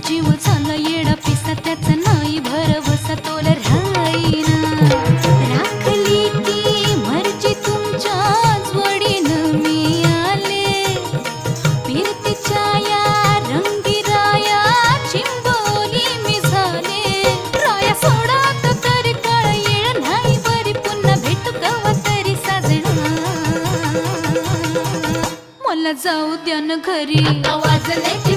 जीव झाला येडा पिसा त्याचा नाही भरवसा तोल राहीना राखली ती मर्जी तुमच्याच वडीनं मी आले फिरतीच्या या रंगी राया चिंबोली मी झाले राया सोडात तरी काळ येळ नाही बरी पुन्हा भेटू कवा तरी साजना मला जाऊ द्या न घरी आता वाजले